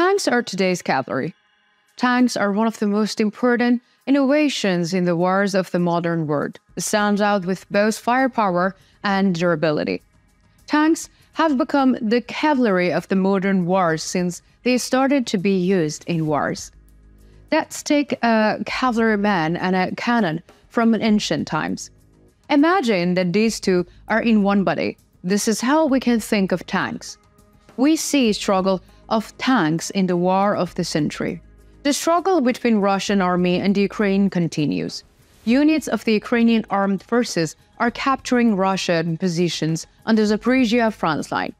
Tanks are today's cavalry. Tanks are one of the most important innovations in the wars of the modern world. It stands out with both firepower and durability. Tanks have become the cavalry of the modern wars since they started to be used in wars. Let's take a cavalryman and a cannon from ancient times. Imagine that these two are in one body. This is how we can think of tanks. We see struggle of tanks in the war of the century. The struggle between Russian army and the Ukraine continues. Units of the Ukrainian Armed Forces are capturing Russian positions on the Zaporizhia front line.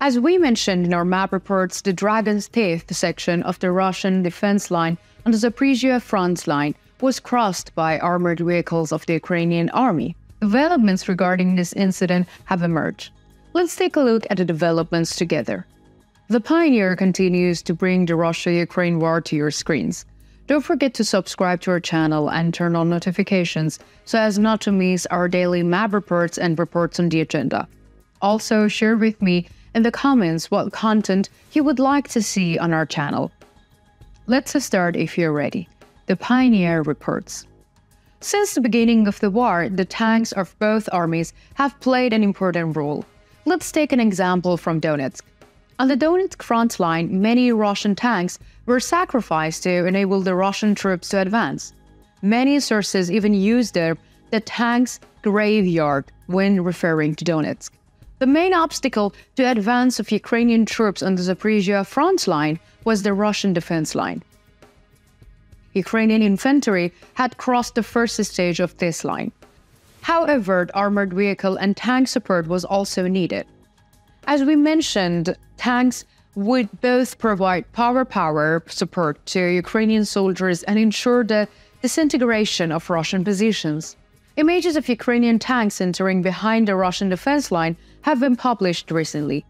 As we mentioned in our map reports, the Dragon's Teeth section of the Russian defense line on the Zaporizhia front line was crossed by armored vehicles of the Ukrainian army. Developments regarding this incident have emerged. Let's take a look at the developments together. The Pioneer continues to bring the Russia-Ukraine war to your screens. Don't forget to subscribe to our channel and turn on notifications so as not to miss our daily map reports and reports on the agenda. Also, share with me in the comments what content you would like to see on our channel. Let's start if you're ready. The Pioneer reports. Since the beginning of the war, the tanks of both armies have played an important role. Let's take an example from Donetsk. On the Donetsk front line, many Russian tanks were sacrificed to enable the Russian troops to advance. Many sources even used the tanks' graveyard when referring to Donetsk. The main obstacle to advance of Ukrainian troops on the Zaporizhia front line was the Russian defense line. Ukrainian infantry had crossed the first stage of this line. However, armored vehicle and tank support was also needed. As we mentioned, tanks would both provide power support to Ukrainian soldiers and ensure the disintegration of Russian positions. Images of Ukrainian tanks entering behind the Russian defense line have been published recently.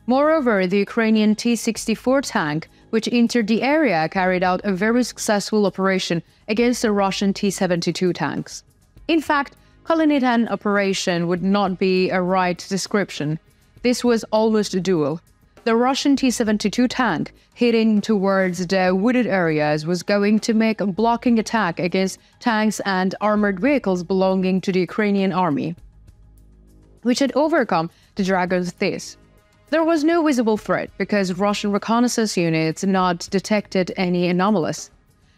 Moreover, the Ukrainian T-64 tank, which entered the area, carried out a very successful operation against the Russian T-72 tanks. In fact, calling it an operation would not be a right description. This was almost a duel. The Russian T-72 tank, heading towards the wooded areas, was going to make a blocking attack against tanks and armored vehicles belonging to the Ukrainian army, which had overcome the Dragon's Teeth. There was no visible threat because Russian reconnaissance units not detected any anomalies.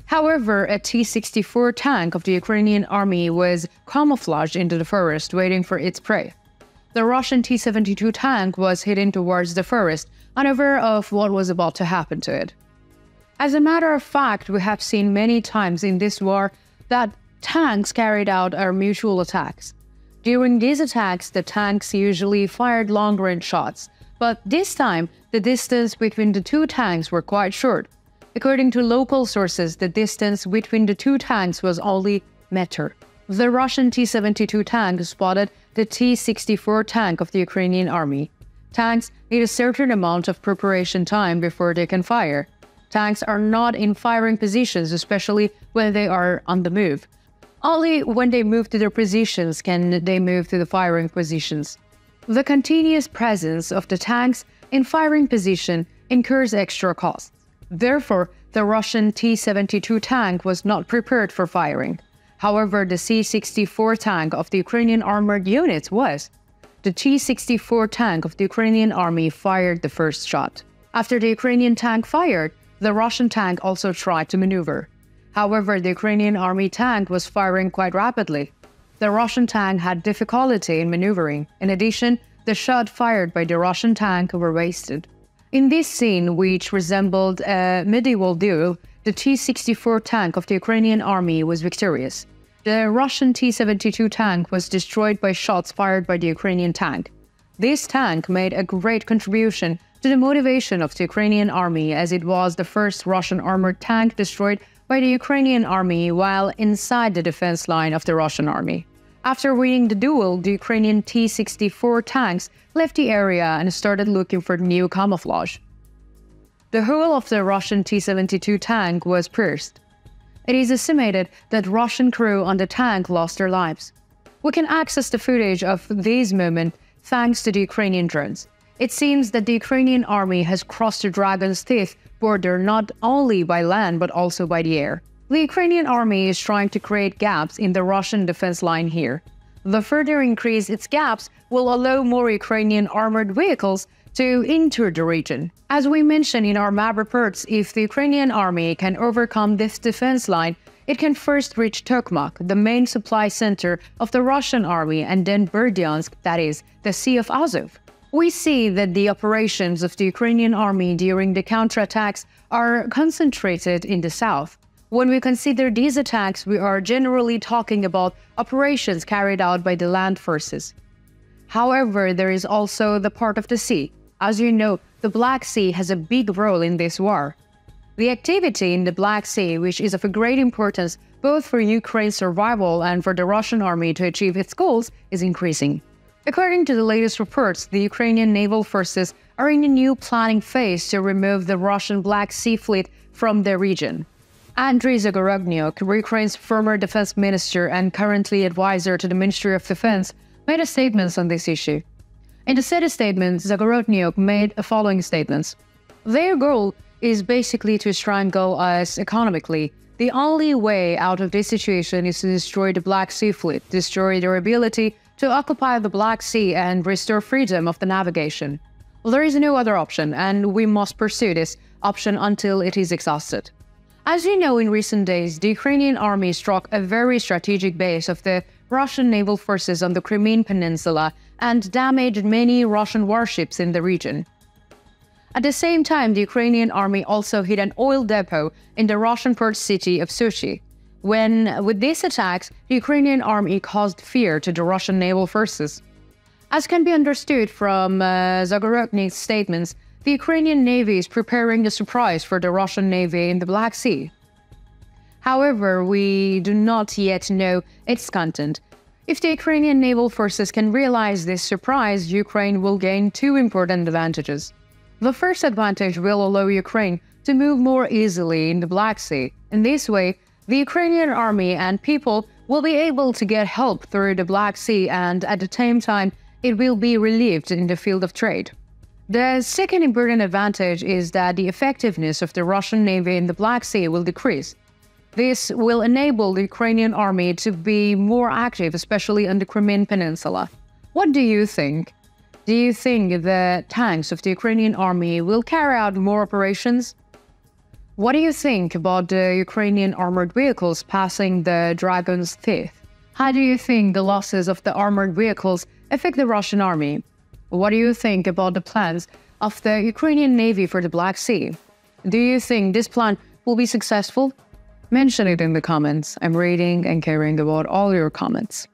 However, a T-64 tank of the Ukrainian army was camouflaged into the forest waiting for its prey. The Russian T-72 tank was heading towards the forest, unaware of what was about to happen to it. As a matter of fact, we have seen many times in this war that tanks carried out mutual attacks. During these attacks, the tanks usually fired long-range shots, but this time, the distance between the two tanks were quite short. According to local sources, the distance between the two tanks was only meter. The Russian T-72 tank spotted the T-64 tank of the Ukrainian army. Tanks need a certain amount of preparation time before they can fire. Tanks are not in firing positions, especially when they are on the move. Only when they move to their positions can they move to the firing positions. The continuous presence of the tanks in firing position incurs extra costs. Therefore, the Russian T-72 tank was not prepared for firing. However, the T-64 tank of the Ukrainian armored units was. The T-64 tank of the Ukrainian army fired the first shot. After the Ukrainian tank fired, the Russian tank also tried to maneuver. However, the Ukrainian army tank was firing quite rapidly. The Russian tank had difficulty in maneuvering. In addition, the shot fired by the Russian tank were wasted. In this scene, which resembled a medieval duel, the T-64 tank of the Ukrainian army was victorious. The Russian T-72 tank was destroyed by shots fired by the Ukrainian tank. This tank made a great contribution to the motivation of the Ukrainian army, as it was the first Russian armored tank destroyed by the Ukrainian army while inside the defense line of the Russian army. After winning the duel, the Ukrainian T-64 tanks left the area and started looking for new camouflage. The hull of the Russian T-72 tank was pierced. It is estimated that Russian crew on the tank lost their lives. We can access the footage of these moments thanks to the Ukrainian drones. It seems that the Ukrainian army has crossed the Dragon's Teeth border not only by land but also by the air. The Ukrainian army is trying to create gaps in the Russian defense line here. The further increase its gaps will allow more Ukrainian armored vehicles to enter the region. As we mentioned in our map reports, if the Ukrainian army can overcome this defense line, it can first reach Tokmak, the main supply center of the Russian army, and then Berdyansk, that is, the Sea of Azov. We see that the operations of the Ukrainian army during the counterattacks are concentrated in the south. When we consider these attacks, we are generally talking about operations carried out by the land forces. However, there is also the part of the sea. As you know, the Black Sea has a big role in this war. The activity in the Black Sea, which is of a great importance both for Ukraine's survival and for the Russian army to achieve its goals, is increasing. According to the latest reports, the Ukrainian naval forces are in a new planning phase to remove the Russian Black Sea fleet from the region. Andriy Zagorodnyuk, Ukraine's former defense minister and currently advisor to the Ministry of Defense, made a statement on this issue. In the said statement, Zagorodnyuk made the following statements. Their goal is basically to strangle us economically. The only way out of this situation is to destroy the Black Sea fleet, destroy their ability to occupy the Black Sea and restore freedom of the navigation. There is no other option, and we must pursue this option until it is exhausted. As you know, in recent days, the Ukrainian army struck a very strategic base of the Russian naval forces on the Crimean Peninsula and damaged many Russian warships in the region. At the same time, the Ukrainian army also hit an oil depot in the Russian port city of Sochi. With these attacks, the Ukrainian army caused fear to the Russian naval forces. As can be understood from Zagorodnyuk's statements, the Ukrainian Navy is preparing a surprise for the Russian Navy in the Black Sea. However, we do not yet know its content. If the Ukrainian naval forces can realize this surprise, Ukraine will gain two important advantages. The first advantage will allow Ukraine to move more easily in the Black Sea. In this way, the Ukrainian army and people will be able to get help through the Black Sea, and at the same time, it will be relieved in the field of trade. The second important advantage is that the effectiveness of the Russian Navy in the Black Sea will decrease. This will enable the Ukrainian army to be more active, especially on the Crimean Peninsula. What do you think? Do you think the tanks of the Ukrainian army will carry out more operations? What do you think about the Ukrainian armored vehicles passing the Dragon's Teeth? How do you think the losses of the armored vehicles affect the Russian army? What do you think about the plans of the Ukrainian Navy for the Black Sea? Do you think this plan will be successful? Mention it in the comments. I'm reading and caring about all your comments.